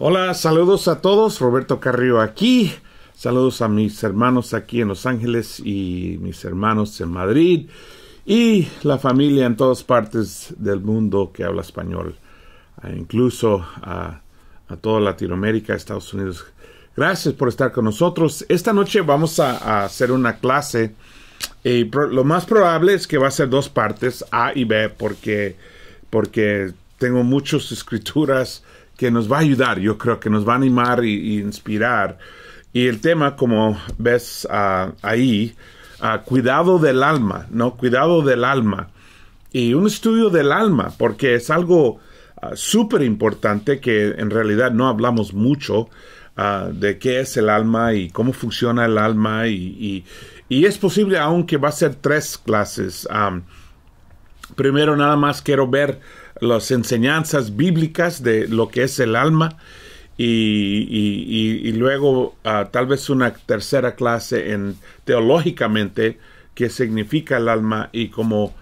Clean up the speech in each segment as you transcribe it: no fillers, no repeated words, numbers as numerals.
Hola, saludos a todos. Roberto Carrillo aquí. Saludos a mis hermanos aquí en Los Ángeles y mis hermanos en Madrid y la familia en todas partes del mundo que habla español, incluso a toda Latinoamérica, Estados Unidos. Gracias por estar con nosotros. Esta noche vamos a hacer una clase. Lo más probable es que va a ser dos partes, A y B, porque tengo muchas escrituras que nos va a ayudar. Yo creo que nos va a animar y inspirar. Y el tema, como ves ahí, cuidado del alma, ¿no? Cuidado del alma. Y un estudio del alma, porque es algo súper importante que en realidad no hablamos mucho de qué es el alma y cómo funciona el alma. Y es posible, aunque va a ser 3 clases. Primero, nada más quiero ver las enseñanzas bíblicas de lo que es el alma. Y luego tal vez una tercera clase en teológicamente qué significa el alma y cómo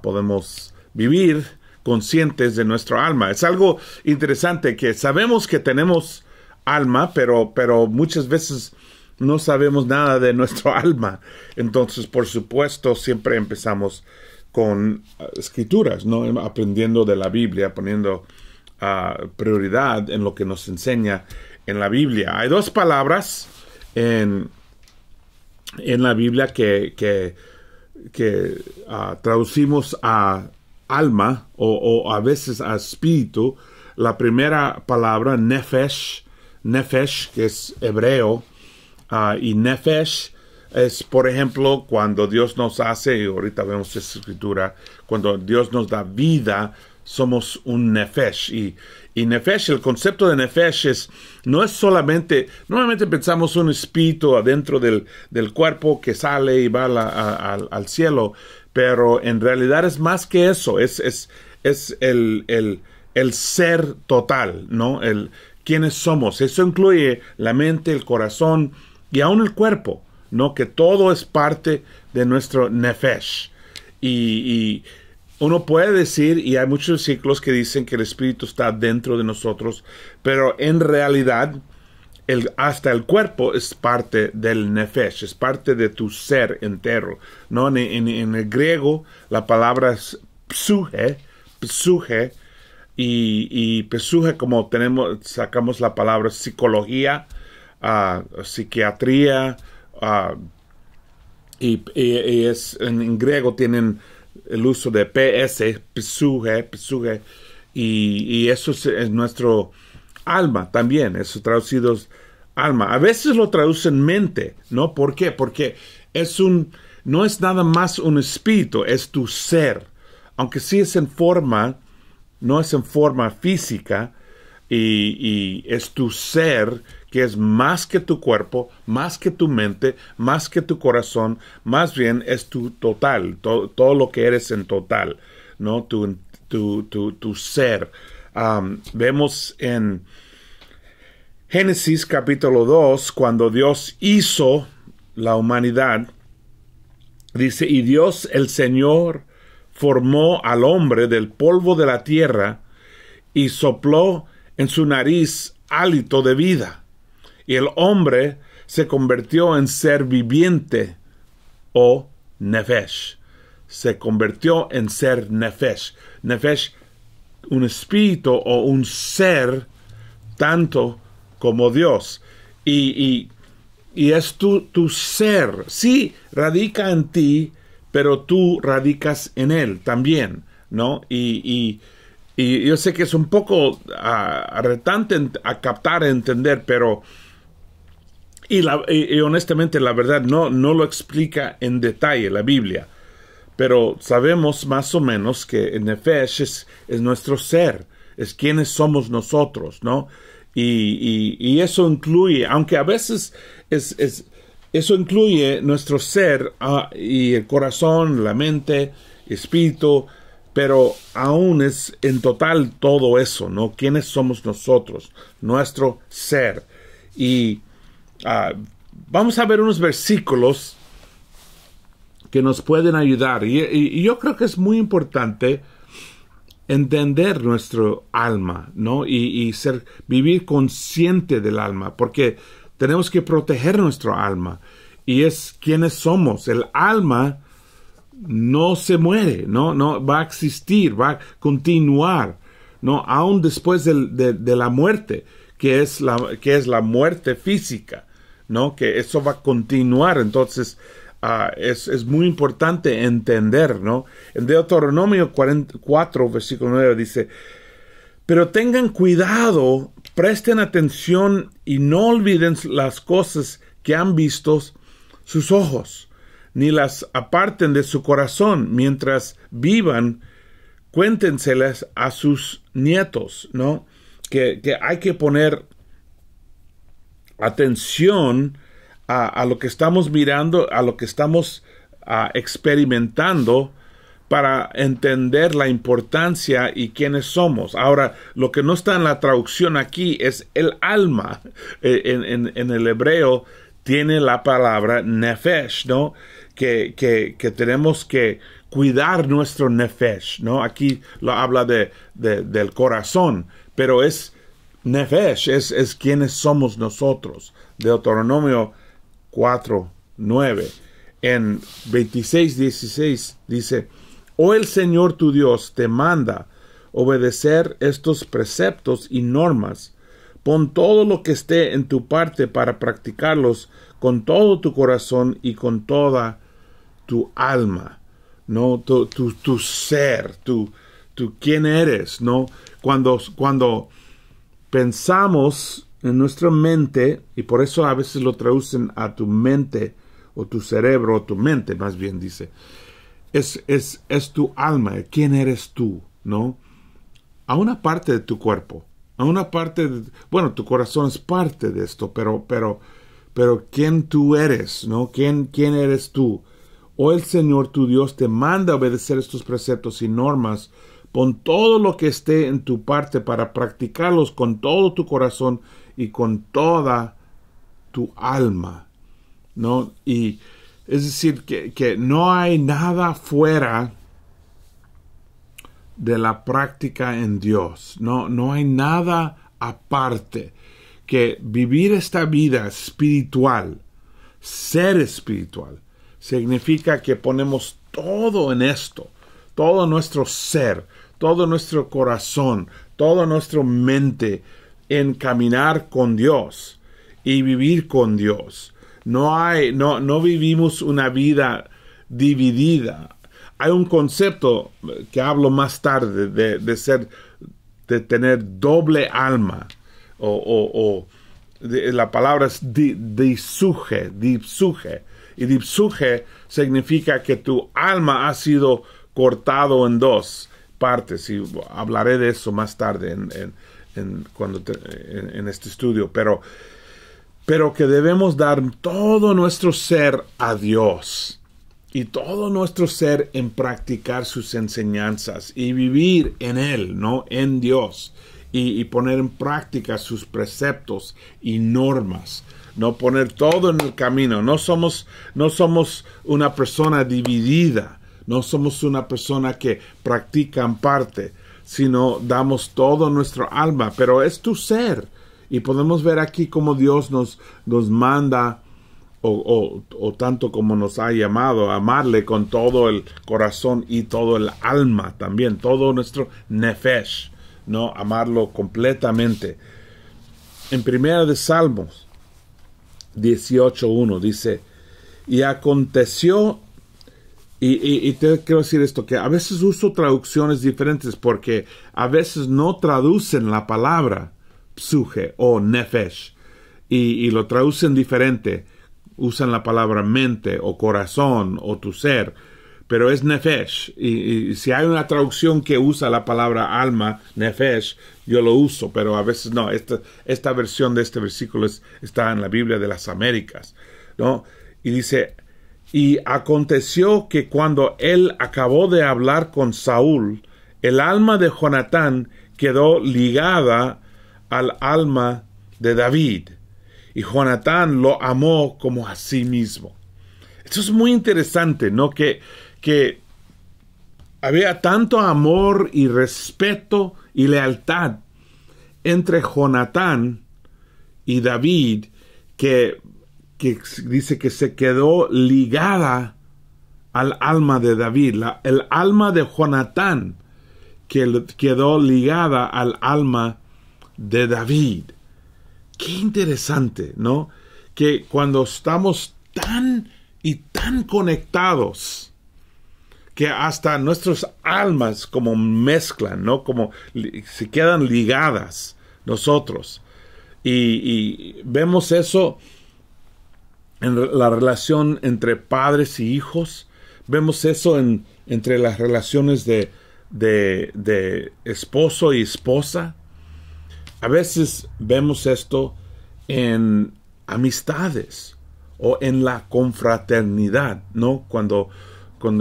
podemos vivir conscientes de nuestro alma. Es algo interesante que sabemos que tenemos alma, pero muchas veces no sabemos nada de nuestro alma. Entonces, por supuesto, siempre empezamos con escrituras, ¿no? Aprendiendo de la Biblia, poniendo prioridad en lo que nos enseña en la Biblia. Hay 2 palabras en la Biblia que traducimos a alma o a veces a espíritu. La primera palabra, nefesh, que es hebreo, y nefesh es, por ejemplo, cuando Dios nos hace, y ahorita vemos esa escritura, cuando Dios nos da vida, somos un nefesh. Y nefesh, el concepto de nefesh no es solamente, normalmente pensamos un espíritu adentro del cuerpo que sale y va al cielo, pero en realidad es más que eso, es el ser total, ¿no? ¿Quiénes somos? Eso incluye la mente, el corazón y aún el cuerpo, ¿no? Que todo es parte de nuestro nefesh. Y uno puede decir, y hay muchos versículos que dicen que el espíritu está dentro de nosotros, pero en realidad hasta el cuerpo es parte del nefesh, es parte de tu ser entero, ¿no? En el griego la palabra es psuche, y psuche, como sacamos la palabra psicología, psiquiatría, y es en griego tienen el uso de PS, psuche, y eso es nuestro alma también, eso traducido es alma. A veces lo traducen mente, ¿no? ¿Por qué? Porque no es nada más un espíritu, es tu ser. Aunque sí es no es en forma física, y es tu ser, que es más que tu cuerpo, más que tu mente, más que tu corazón, más bien es tu total, todo lo que eres en total, ¿no? Tu ser. Vemos en Génesis capítulo 2, cuando Dios hizo la humanidad, dice, y Dios el Señor formó al hombre del polvo de la tierra y sopló en su nariz hálito de vida. Y el hombre se convirtió en ser viviente, o nefesh. Se convirtió en ser nefesh. Nefesh, un espíritu o un ser, tanto como Dios. Y es tu ser. Sí, radica en ti, pero tú radicas en él también, ¿no? Y yo sé que es un poco retante a captar, a entender, pero y honestamente la verdad no lo explica en detalle la Biblia, pero sabemos más o menos que el nefesh es nuestro ser, es quienes somos nosotros, ¿no? Y eso incluye, aunque a veces eso incluye nuestro ser y el corazón, la mente, espíritu, pero aún es en total todo eso, ¿no? ¿Quiénes somos nosotros? Nuestro ser. Y vamos a ver unos versículos que nos pueden ayudar. Y yo creo que es muy importante entender nuestro alma, ¿no? Y vivir consciente del alma, porque tenemos que proteger nuestro alma. Y es quienes somos. El alma no se muere, no va a existir, va a continuar, no, aún después de la muerte, que es la muerte física, no, que eso va a continuar. Entonces es muy importante entender, no. En Deuteronomio 44 versículo 9 dice: pero tengan cuidado, presten atención y no olviden las cosas que han visto sus ojos, ni las aparten de su corazón. Mientras vivan, cuéntenselas a sus nietos, ¿no? Que hay que poner atención a lo que estamos mirando, a lo que estamos experimentando, para entender la importancia y quiénes somos. Ahora, lo que no está en la traducción aquí es el alma. En el hebreo tiene la palabra nefesh, ¿no? Que tenemos que cuidar nuestro nefesh, ¿no? Aquí lo habla del corazón, pero es nefesh, es quienes somos nosotros. Deuteronomio 4:9. En 26:16 dice: «Oh, el Señor tu Dios te manda obedecer estos preceptos y normas. Pon todo lo que esté en tu parte para practicarlos con todo tu corazón y con toda tu alma», ¿no? Tu ser, tu quién eres, ¿no? Cuando pensamos en nuestra mente, y por eso a veces lo traducen a tu mente, o tu cerebro, o tu mente, más bien dice, es tu alma, quién eres tú, ¿no? A una parte de tu cuerpo, a una parte bueno, tu corazón es parte de esto, pero quién tú eres, ¿no? ¿Quién eres tú? O el Señor tu Dios te manda a obedecer estos preceptos y normas. Pon todo lo que esté en tu parte para practicarlos con todo tu corazón y con toda tu alma, ¿no? Y es decir, que no hay nada fuera de la práctica en Dios. No hay nada aparte. Que vivir esta vida espiritual, ser espiritual, significa que ponemos todo en esto, todo nuestro ser, todo nuestro corazón, toda nuestra mente en caminar con Dios y vivir con Dios. No vivimos una vida dividida. Hay un concepto que hablo más tarde de tener doble alma, la palabra es dipsuche, y dipsuche significa que tu alma ha sido cortado en dos partes, y hablaré de eso más tarde en este estudio, pero que debemos dar todo nuestro ser a Dios y todo nuestro ser en practicar sus enseñanzas y vivir en Él, ¿no? En Dios, y poner en práctica sus preceptos y normas, no poner todo en el camino. No somos una persona dividida, no somos una persona que practica en parte, sino damos todo nuestro alma, pero es tu ser. Y podemos ver aquí cómo Dios nos manda, o tanto como nos ha llamado, a amarle con todo el corazón y todo el alma también, todo nuestro nefesh, ¿no? Amarlo completamente. En Primera de Salmos 18:1 dice: y aconteció, y te quiero decir esto, que a veces uso traducciones diferentes porque a veces no traducen la palabra psuje o nefesh, y lo traducen diferente, usan la palabra mente o corazón o tu ser, pero es nefesh, y si hay una traducción que usa la palabra alma, nefesh, yo lo uso, pero a veces no. Esta versión de este versículo está en la Biblia de las Américas, ¿no? Y dice: y aconteció que cuando él acabó de hablar con Saúl, el alma de Jonatán quedó ligada al alma de David, y Jonatán lo amó como a sí mismo. Esto es muy interesante, ¿no? Que había tanto amor y respeto y lealtad entre Jonatán y David que dice que se quedó ligada al alma de David. El alma de Jonatán que quedó ligada al alma de David. Qué interesante, ¿no? Que cuando estamos tan y tan conectados, que hasta nuestras almas como mezclan, ¿no? Como se quedan ligadas nosotros. Y vemos eso en la relación entre padres y hijos. Vemos eso entre las relaciones de esposo y esposa. A veces vemos esto en amistades o en la confraternidad, ¿no? Cuando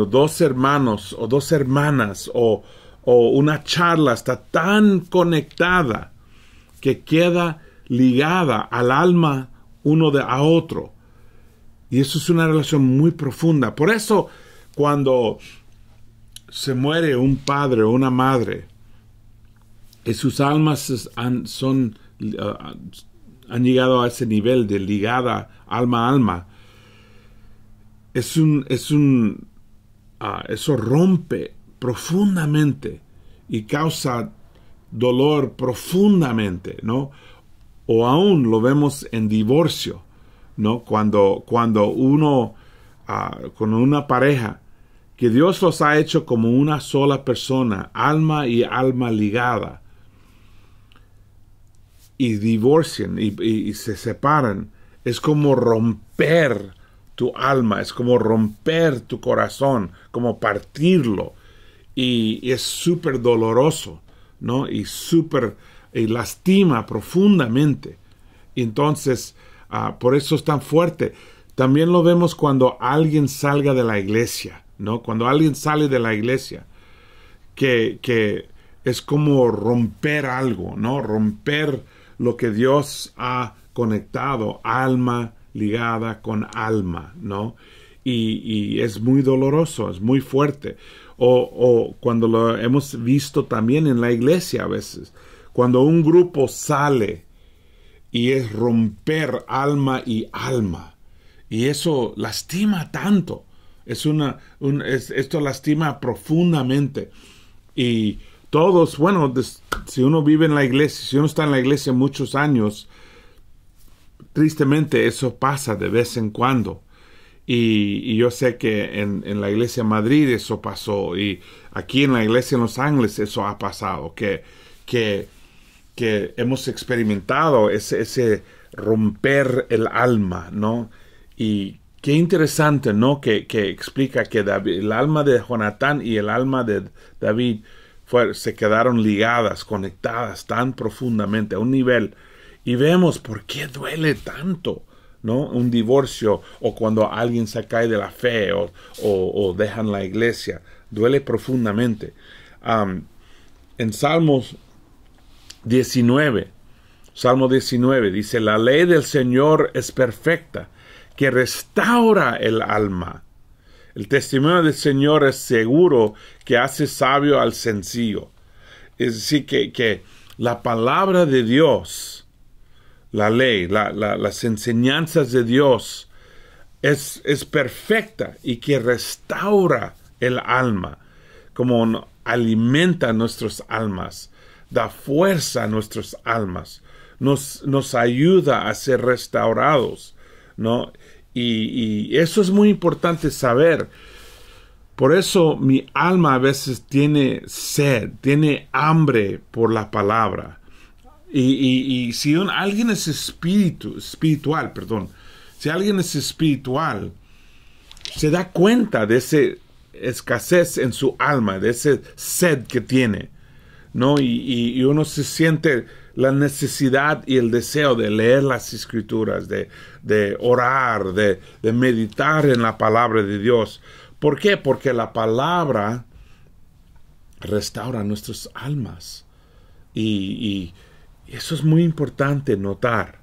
dos hermanos o dos hermanas o una charla está tan conectada que queda ligada al alma uno a otro. Y eso es una relación muy profunda. Por eso, cuando se muere un padre o una madre, y sus almas han llegado a ese nivel de ligada alma a alma, eso rompe profundamente y causa dolor profundamente, ¿no? O aún lo vemos en divorcio, ¿no? Cuando uno, con una pareja, que Dios los ha hecho como una sola persona, alma y alma ligada, y divorcian y se separan, es como romper tu alma, es como romper tu corazón, como partirlo, y es súper doloroso, ¿no? Y lastima profundamente. Entonces, por eso es tan fuerte. También lo vemos cuando alguien salga de la iglesia, ¿no? Cuando alguien sale de la iglesia, que es como romper algo, ¿no? Romper lo que Dios ha conectado, alma ligada con alma, ¿no? Y es muy doloroso, es muy fuerte. O cuando lo hemos visto también en la iglesia a veces, cuando un grupo sale y es romper alma y alma, y eso lastima tanto. Esto lastima profundamente. Y todos, bueno, si uno vive en la iglesia, si uno está en la iglesia muchos años, tristemente eso pasa de vez en cuando. Y yo sé que en la iglesia en Madrid eso pasó, y aquí en la iglesia en Los Ángeles eso ha pasado, que hemos experimentado ese romper el alma, ¿no? Y qué interesante, ¿no? Que explica que el alma de Jonatán y el alma de David se quedaron ligadas, conectadas tan profundamente a un nivel. Y vemos por qué duele tanto, ¿no? Un divorcio, o cuando alguien se cae de la fe o dejan la iglesia. Duele profundamente. En Salmo 19 dice: la ley del Señor es perfecta, que restaura el alma. El testimonio del Señor es seguro, que hace sabio al sencillo. Es decir, que la palabra de Dios, la ley, las enseñanzas de Dios es perfecta, y que restaura el alma, como alimenta nuestras almas, da fuerza a nuestras almas, nos ayuda a ser restaurados, ¿no? Y eso es muy importante saber. Por eso mi alma a veces tiene sed, tiene hambre por la palabra. Y si alguien es espiritual, si alguien es espiritual, se da cuenta de esa escasez en su alma, de ese sed que tiene, ¿no? Y uno se siente la necesidad y el deseo de leer las Escrituras, de orar, de meditar en la palabra de Dios. ¿Por qué? Porque la palabra restaura nuestras almas. Y eso es muy importante notar,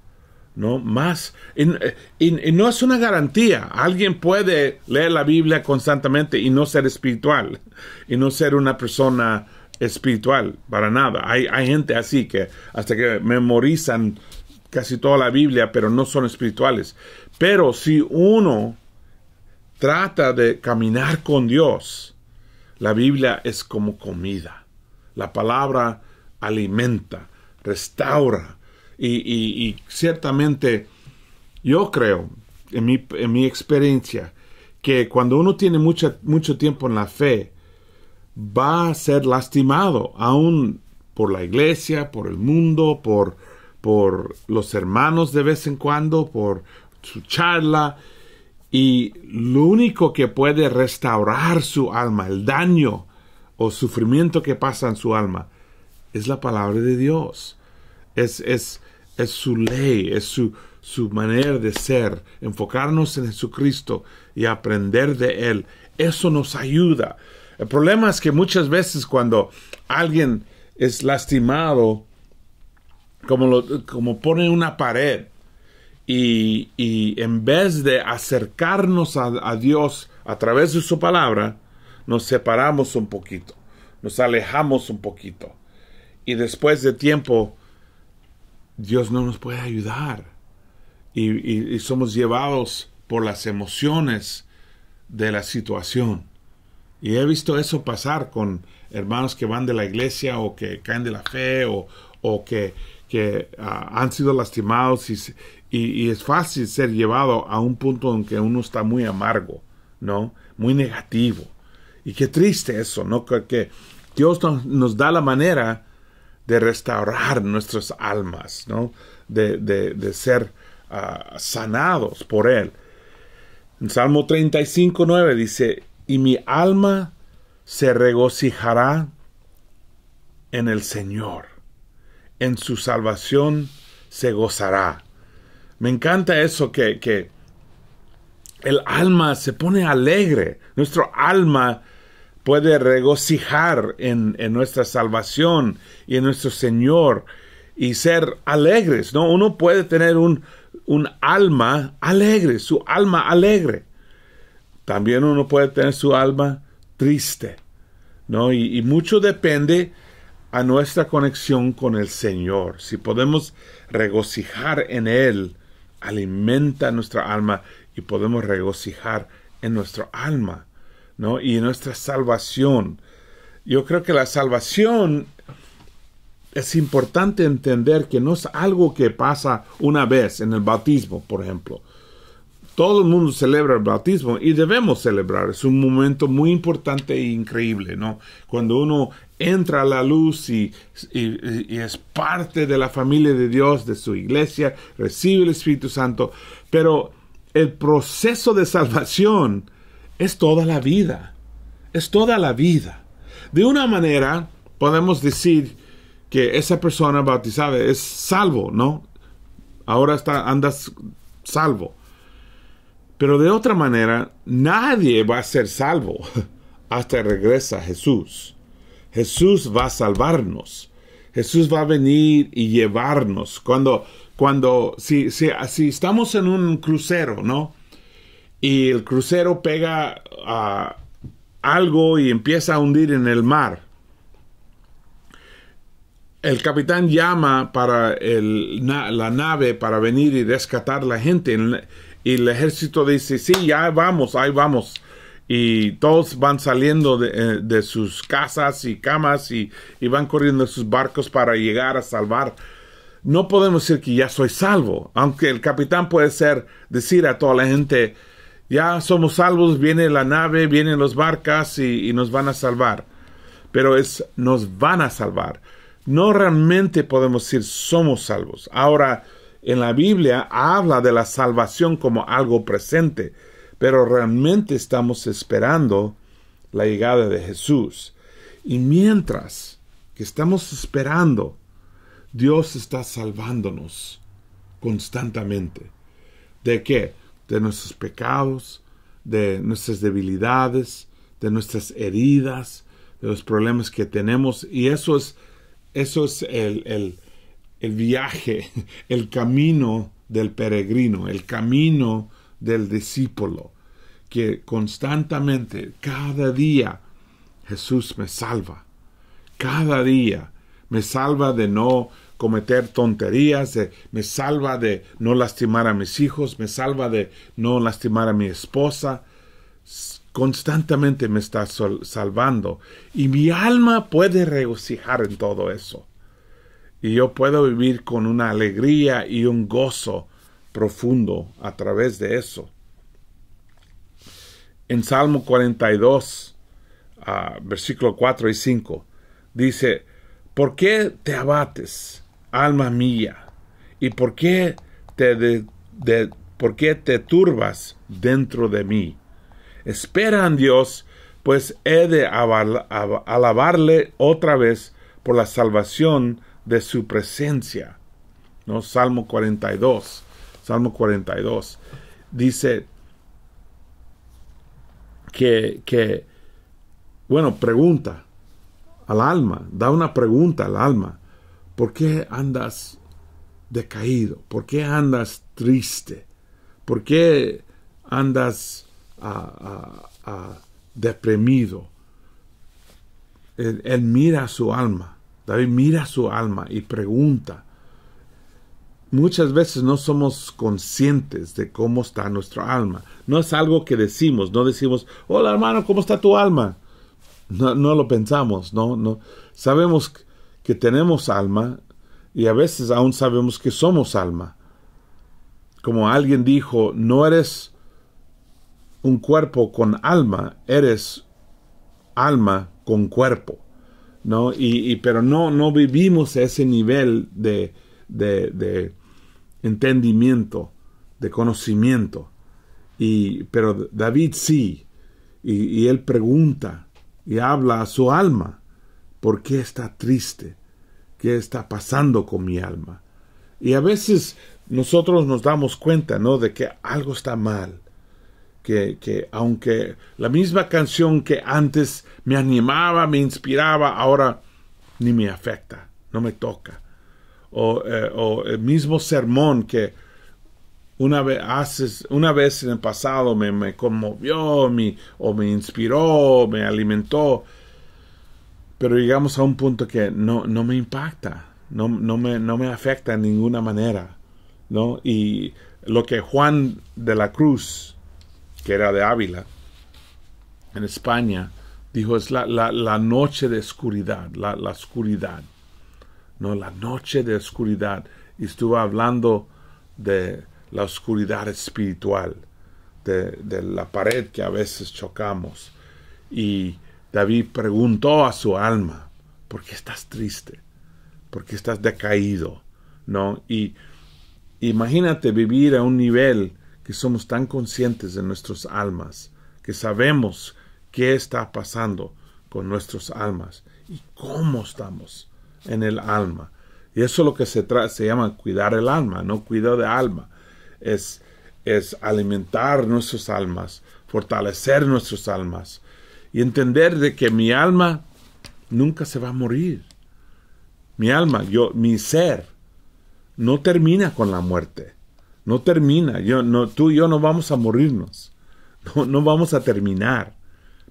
¿no? Más. Y no es una garantía. Alguien puede leer la Biblia constantemente y no ser espiritual, y no ser una persona espiritual, para nada. Hay gente así que hasta que memorizan casi toda la Biblia, pero no son espirituales. Pero si uno trata de caminar con Dios, la Biblia es como comida. La palabra alimenta, restaura. Y ciertamente yo creo, en mi experiencia, que cuando uno tiene mucho tiempo en la fe, va a ser lastimado, aún por la iglesia, por el mundo, por los hermanos de vez en cuando, por su charla. Y lo único que puede restaurar su alma, el daño o sufrimiento que pasa en su alma, es la palabra de Dios. Es su ley, es su manera de ser. Enfocarnos en Jesucristo y aprender de Él. Eso nos ayuda. El problema es que muchas veces cuando alguien es lastimado, como pone una pared, y en vez de acercarnos a Dios a través de su palabra, nos separamos un poquito, nos alejamos un poquito. Y después de tiempo, Dios no nos puede ayudar. Y somos llevados por las emociones de la situación. Y he visto eso pasar con hermanos que van de la iglesia o que caen de la fe o que han sido lastimados y es fácil ser llevado a un punto en que uno está muy amargo, ¿no? Muy negativo. Y qué triste eso, ¿no? Que Dios nos da la manera de restaurar nuestras almas, ¿no? De ser sanados por Él. En Salmo 35:9 dice: y mi alma se regocijará en el Señor, en su salvación se gozará. Me encanta eso, que el alma se pone alegre. Nuestro alma puede regocijar en nuestra salvación y en nuestro Señor y ser alegres, ¿no? Uno puede tener un alma alegre, su alma alegre. También uno puede tener su alma triste, ¿no? Y mucho depende a nuestra conexión con el Señor. Si podemos regocijar en Él, alimenta nuestra alma y podemos regocijar en nuestra alma, ¿no? Y en nuestra salvación. Yo creo que la salvación es importante entender que no es algo que pasa una vez en el bautismo, por ejemplo. Todo el mundo celebra el bautismo y debemos celebrar. Es un momento muy importante e increíble, ¿no? Cuando uno entra a la luz y es parte de la familia de Dios, de su iglesia, recibe el Espíritu Santo. Pero el proceso de salvación es toda la vida. Es toda la vida. De una manera, podemos decir que esa persona bautizada es salvo, ¿no? Ahora andas salvo. Pero de otra manera, nadie va a ser salvo hasta regresa Jesús. Jesús va a salvarnos. Jesús va a venir y llevarnos. Si estamos en un crucero, ¿no? Y el crucero pega a algo y empieza a hundir en el mar. El capitán llama para la nave para venir y rescatar a la gente. Y el ejército dice: sí, ya vamos, ahí vamos. Y todos van saliendo de sus casas y camas y van corriendo a sus barcos para llegar a salvar. No podemos decir que ya soy salvo, aunque el capitán puede decir a toda la gente: ya somos salvos, viene la nave, vienen los barcas y nos van a salvar. Pero nos van a salvar. No realmente podemos decir somos salvos. Ahora, en la Biblia habla de la salvación como algo presente, pero realmente estamos esperando la llegada de Jesús. Y mientras que estamos esperando, Dios está salvándonos constantemente. ¿De qué? De nuestros pecados, de nuestras debilidades, de nuestras heridas, de los problemas que tenemos. Y eso es el viaje, el camino del peregrino, el camino del discípulo, que constantemente, cada día, Jesús me salva. Cada día me salva de no cometer tonterías, me salva de no lastimar a mis hijos, me salva de no lastimar a mi esposa. Constantemente me está salvando. Y mi alma puede regocijar en todo eso. Y yo puedo vivir con una alegría y un gozo profundo a través de eso. En Salmo 42, versículo 4 y 5, dice: ¿por qué te abates, alma mía? ¿Y por qué te turbas dentro de mí? Espera en Dios, pues he de alabarle otra vez por la salvación de su presencia. ¿No? Salmo 42. Dice pregunta al alma, da una pregunta al alma: ¿por qué andas decaído? ¿Por qué andas triste? ¿Por qué andas deprimido? Él mira a su alma. David mira a su alma y pregunta. Muchas veces no somos conscientes de cómo está nuestra alma. No es algo que decimos. No decimos: hola hermano, ¿cómo está tu alma? No lo pensamos. No. Sabemos que tenemos alma y a veces aún sabemos que somos alma. Como alguien dijo, no eres un cuerpo con alma, eres alma con cuerpo. ¿No? Pero no vivimos ese nivel de entendimiento, de conocimiento. Pero David sí. Y él pregunta y habla a su alma: ¿por qué está triste? ¿Qué está pasando con mi alma? Y a veces nosotros nos damos cuenta, ¿no?, de que algo está mal. Que aunque la misma canción que antes me animaba, me inspiraba, ahora ni me afecta, no me toca. O el mismo sermón que una vez en el pasado me conmovió, o me inspiró, me alimentó, pero llegamos a un punto que no me impacta, no me afecta en ninguna manera, ¿no? Y lo que Juan de la Cruz, que era de Ávila, en España, dijo: es la noche de oscuridad, la oscuridad, ¿no? La noche de oscuridad. Y estuvo hablando de la oscuridad espiritual, de la pared que a veces chocamos. Y David preguntó a su alma: ¿por qué estás triste? ¿Por qué estás decaído? ¿No? Y imagínate vivir a un nivel que somos tan conscientes de nuestras almas, que sabemos qué está pasando con nuestras almas y cómo estamos en el alma. Y eso es lo que se llama cuidar el alma, no cuidado de alma. Es alimentar nuestras almas, fortalecer nuestras almas y entender de que mi alma nunca se va a morir. Mi alma, mi ser, no termina con la muerte. No termina. Tú y yo no vamos a morirnos. No vamos a terminar.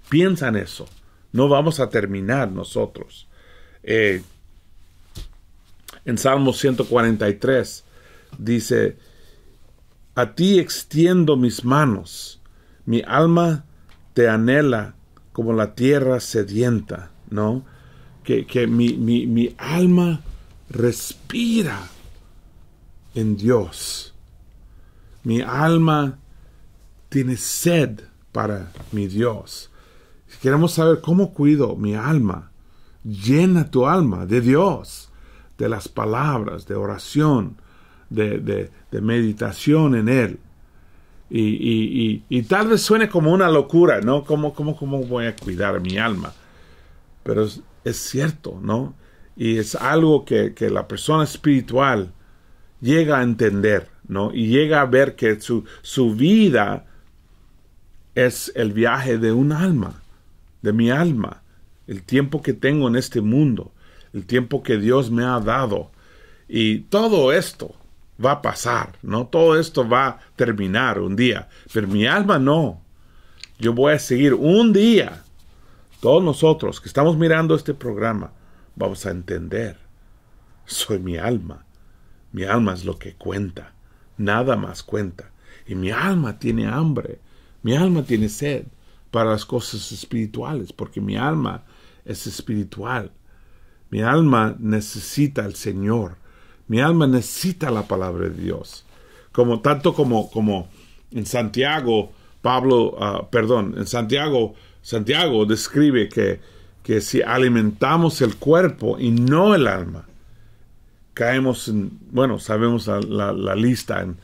Piensa en eso. No vamos a terminar nosotros. En Salmo 143 dice: a ti extiendo mis manos. Mi alma te anhela como la tierra sedienta, ¿no? Que mi alma respira en Dios. Mi alma tiene sed para mi Dios. Si queremos saber cómo cuido mi alma, llena tu alma de Dios, de las palabras, de oración, de meditación en Él. Y tal vez suene como una locura, ¿no? ¿Cómo voy a cuidar mi alma? Pero es cierto, ¿no? Y es algo que la persona espiritual llega a entender, ¿no? Y llega a ver que su vida es el viaje de un alma, de mi alma, el tiempo que tengo en este mundo, el tiempo que Dios me ha dado. Y todo esto va a pasar, ¿no? Todo esto va a terminar un día, pero mi alma no. Yo voy a seguir un día. Todos nosotros que estamos mirando este programa vamos a entender. Soy mi alma. Mi alma es lo que cuenta. Nada más cuenta. Y mi alma tiene hambre. Mi alma tiene sed para las cosas espirituales, porque mi alma es espiritual. Mi alma necesita al Señor. Mi alma necesita la palabra de Dios. Tanto como en Santiago, en Santiago describe que si alimentamos el cuerpo y no el alma, caemos sabemos la lista en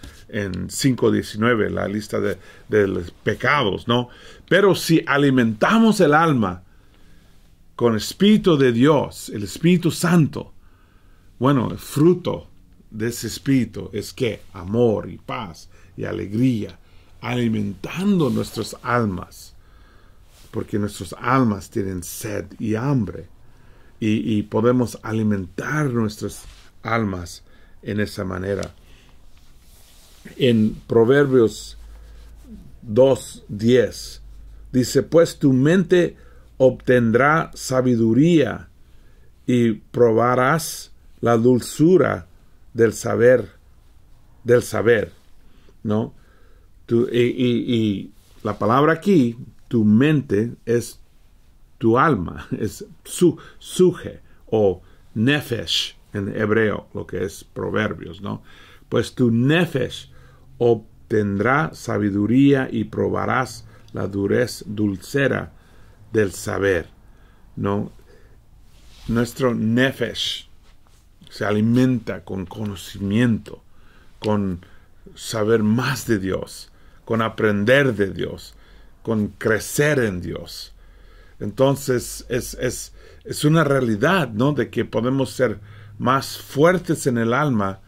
5:19, la lista de los pecados, ¿no? Pero si alimentamos el alma con el Espíritu de Dios, el Espíritu Santo, el fruto de ese Espíritu es que amor y paz y alegría, alimentando nuestras almas, porque nuestras almas tienen sed y hambre, y podemos alimentar nuestras almas en esa manera. En Proverbios 2:10 dice: pues tu mente obtendrá sabiduría y probarás la dulzura del saber, ¿no? Y la palabra aquí, tu mente, es tu alma, es suje o nefesh en hebreo, lo que es Proverbios, ¿no? Pues tu nefesh obtendrá sabiduría y probarás la dulzura del saber, ¿no? Nuestro nefesh se alimenta con conocimiento, con saber más de Dios, con aprender de Dios, con crecer en Dios. Entonces es una realidad, ¿no? De que podemos ser más fuertes en el alma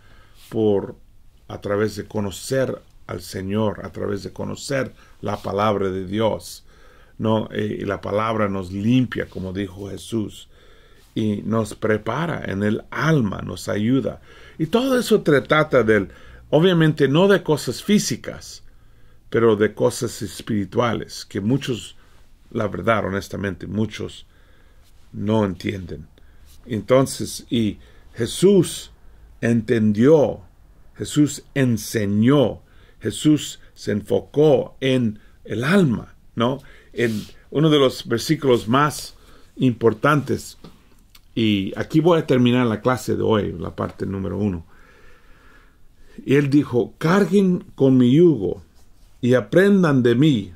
a través de conocer al Señor, a través de conocer la palabra de Dios, ¿no? Y la palabra nos limpia, como dijo Jesús, y nos prepara en el alma, nos ayuda. Y todo eso trata obviamente no de cosas físicas, pero de cosas espirituales, que muchos, la verdad, honestamente, muchos no entienden. Entonces, y Jesús entendió, Jesús enseñó, Jesús se enfocó en el alma, ¿no? En uno de los versículos más importantes, y aquí voy a terminar la clase de hoy, la parte número 1. Y él dijo: carguen con mi yugo y aprendan de mí,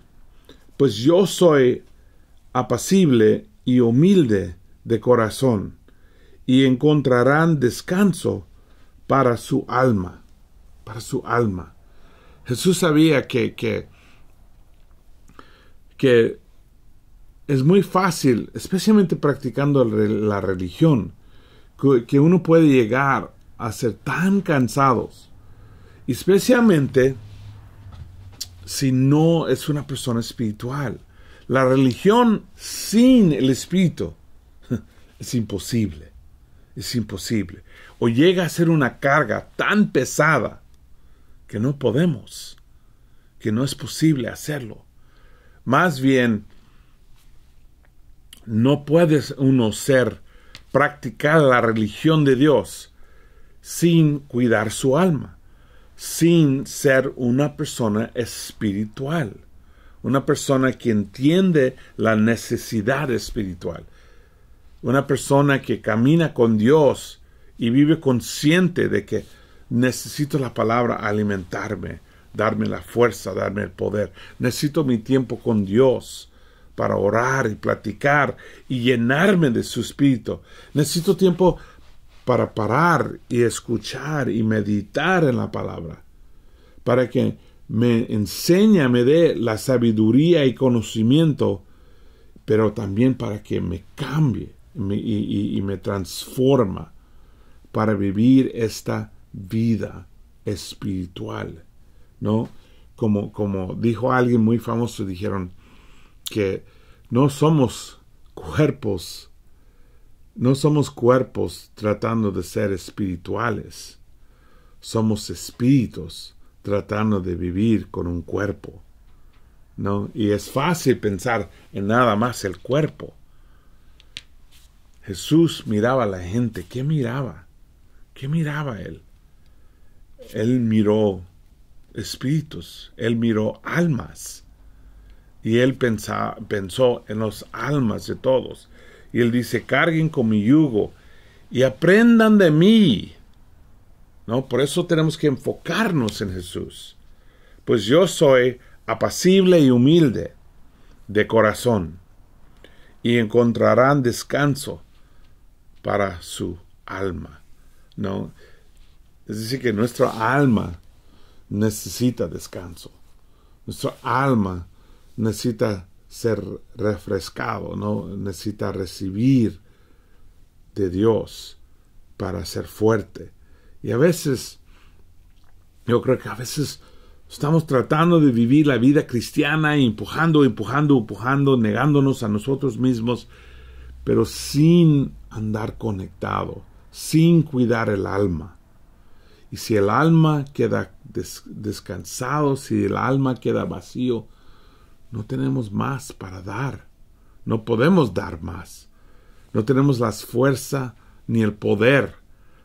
pues yo soy apacible y humilde de corazón, y encontrarán descanso para su alma, para su alma. Jesús sabía que es muy fácil, especialmente practicando la religión, que uno puede llegar a ser tan cansados, especialmente si no es una persona espiritual. La religión sin el Espíritu es imposible. Es imposible. O llega a ser una carga tan pesada que no podemos, que no es posible hacerlo. Más bien, no puedes uno practicar la religión de Dios sin cuidar su alma, sin ser una persona espiritual, una persona que entiende la necesidad espiritual, una persona que camina con Dios y vive consciente de que necesito la palabra alimentarme, darme la fuerza, darme el poder. Necesito mi tiempo con Dios para orar y platicar y llenarme de su espíritu. Necesito tiempo para parar y escuchar y meditar en la palabra, para que me enseñe, me dé la sabiduría y conocimiento, pero también para que me cambie y me transforma para vivir esta vida espiritual, ¿no? Como dijo alguien muy famoso, dijeron que no somos cuerpos tratando de ser espirituales. somos espíritus tratando de vivir con un cuerpo, ¿no? Y es fácil pensar en nada más el cuerpo. Jesús miraba a la gente. ¿Qué miraba? ¿Qué miraba él? Él miró espíritus, él miró almas. Y él pensó en los almas de todos. Y él dice, carguen con mi yugo y aprendan de mí. ¿No? Por eso tenemos que enfocarnos en Jesús. Pues yo soy apacible y humilde de corazón, y encontrarán descanso para su alma, ¿no? Es decir, que nuestra alma necesita descanso. Nuestra alma necesita ser refrescado, ¿no? Necesita recibir de Dios para ser fuerte. Y a veces, yo creo que a veces estamos tratando de vivir la vida cristiana, empujando, negándonos a nosotros mismos, pero sin andar conectado, sin cuidar el alma. Y si el alma queda descansado, si el alma queda vacío, no tenemos más para dar. No podemos dar más. No tenemos la fuerza ni el poder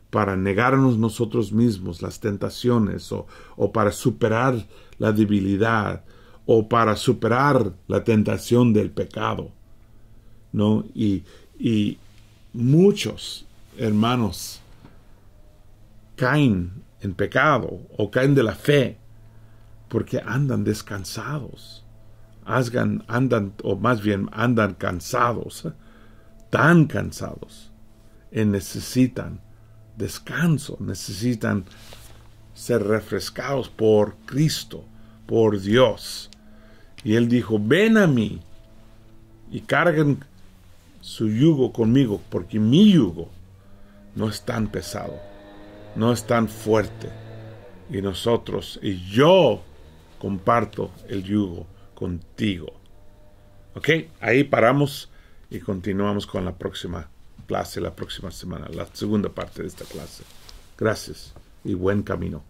para negarnos nosotros mismos las tentaciones, o para superar la debilidad, o para superar la tentación del pecado, ¿no? Y muchos hermanos caen en pecado o caen de la fe porque andan descansados, andan cansados, tan cansados, y necesitan descanso, necesitan ser refrescados por Cristo, por Dios. Y Él dijo, ven a mí y carguen su yugo conmigo, porque mi yugo no es tan pesado, no es tan fuerte, y yo comparto el yugo contigo. Ok, ahí paramos y continuamos con la próxima clase, la próxima semana, la segunda parte de esta clase. Gracias y buen camino.